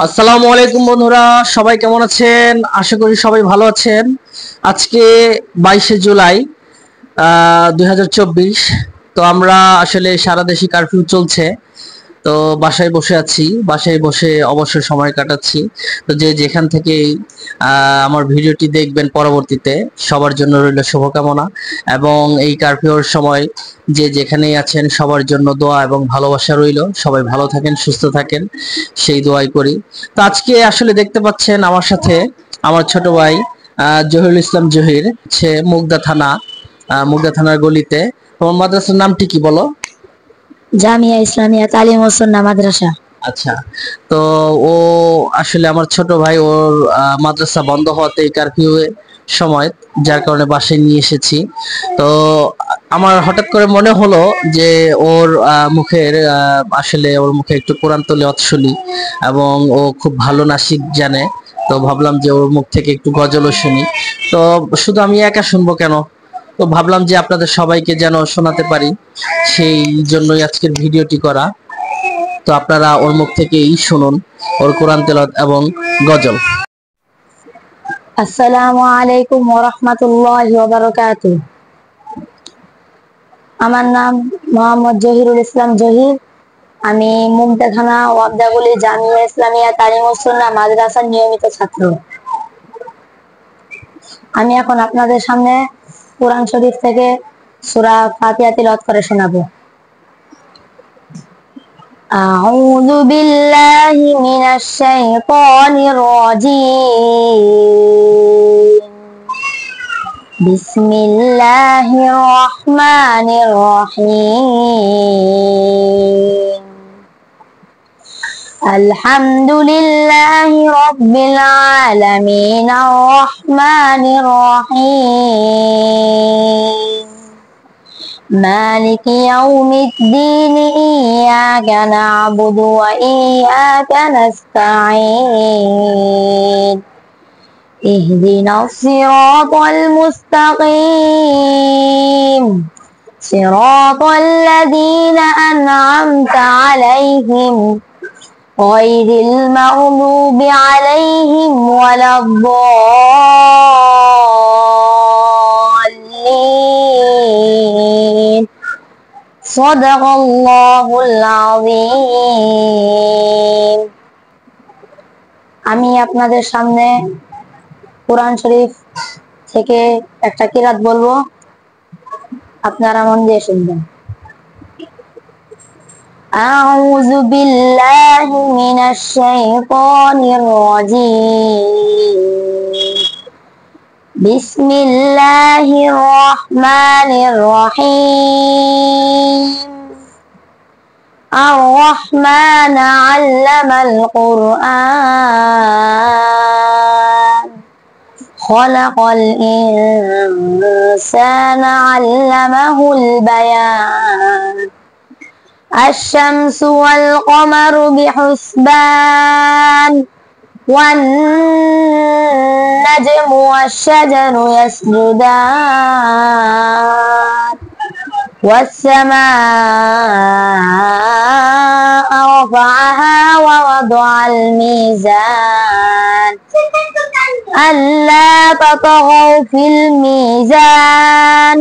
আসসালামু আলাইকুম বন্ধুরা, সবাই কেমন আছেন? আশা করি সবাই ভালো আছেন। আজকে 22শে জুলাই 2024। তো আমরা আসলে সারা দেশে কারফিউ চলছে। তো বাসায় বসে আছি, বাসায় বসে অবসর সময় কাটাচ্ছি। তো যে যেখান থেকে আমার ভিডিওটি দেখবেন পরবর্তীতে, সবার জন্য রইল শুভকামনা। এবং এই কারফিউর সময় যে যেখানেই আছেন সবার জন্য দোয়া এবং ভালোবাসা রইল। সবাই ভালো থাকেন, সুস্থ থাকেন, সেই দোয়াই করি। তো আজকে আসলে দেখতে পাচ্ছেন আমার সাথে আমার ছোট ভাই জহিরুল ইসলাম জহির, সে মুগদা থানার গলিতে। তোমার মাদ্রাসার নামটি কি বলো? জামিয়া ইসলামিয়া তালিম ও সুন্নাহ মাদ্রাসা। আচ্ছা। তো ও আসলে আমার ছোট ভাই, ওর মাদ্রাসা বন্ধ হওয়াতে কারফিউ সময়, যার কারণে বাসায় নিয়ে এসেছি। তো আমার হঠাৎ করে মনে হলো যে ওর আসলে ওর মুখে একটু কোরআন তেলাওয়াত শুনি, এবং ও খুব ভালো নাসিক জানে। তো ভাবলাম যে ওর মুখ থেকে একটু গজলও শুনি। তো শুধু আমি একা শুনবো কেন, তো ভাবলাম যে আপনাদের সবাইকে যেন শোনাতে পারি, সেই জন্যই আজকের ভিডিওটি করা। তো আপনারা ওর মুখ থেকেই শুনুন ওর কোরআন তেলাওয়াত এবং গজল। আসসালামু আলাইকুম ওয়া রাহমাতুল্লাহি ওয়া বারাকাতুহু। আমার নাম মোহাম্মদ জহিরুল ইসলাম জহির। আমি মুগদা থানা ওয়াবদাগুলি জামিয়া ইসলামিয়া তালিম ও সুন্নাহ মাদ্রাসার নিয়মিত ছাত্র। আমি এখন আপনাদের সামনে কোরআন শরীফ থেকে সূরা ফাতিহা তিলাওয়াত করে শোনাবো। আউযু বিল্লাহি মিনাশ শাইতানির রাজীম। বিসমিল্লাহির রহমানির রহিম। আলহামদুলিল্লাহি রাব্বিল আলামিন আর রহমানির রহিম। مالك يوم الدين إياك نعبد وإياك نستعين اهدنا الصراط المستقيم صراط الذين أنعمت عليهم غير المغضوب عليهم ولا الضالين صدق الله العظيم। আমি আপনাদের সামনে কোরআন শরীফ থেকে একটা কিরাত বলবো, আপনারা মন দিয়ে শুনবেন। আউযু বিল্লাহি মিনাশ শাইতানির রাজীম। বিসমিল্লাহির রহমানির রহিম। আর-রহমান আল্লামাল কুরআন খলাকাল ইনসানা আল্লামাহুল বায়ান। الشمس والقمر بحسبان والنجم والشجر يسجدان والسماء رفعها ووضع الميزان ألا تطغوا في الميزان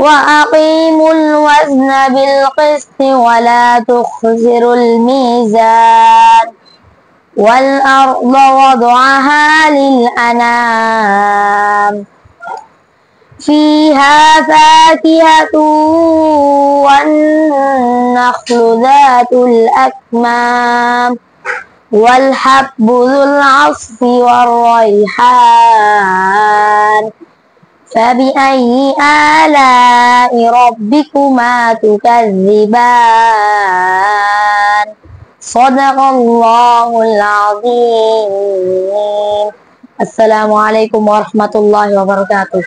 وأقيموا الوزن بالقسط ولا تخسروا الميزان والأرض وضعها للأنام فيها فاكهة والنخل ذات الأكمام والحب ذو العصف والريحان فبأي آلاء ربكما تكذبان صدق الله العظيم। السلام عليكم ورحمة الله وبركاته।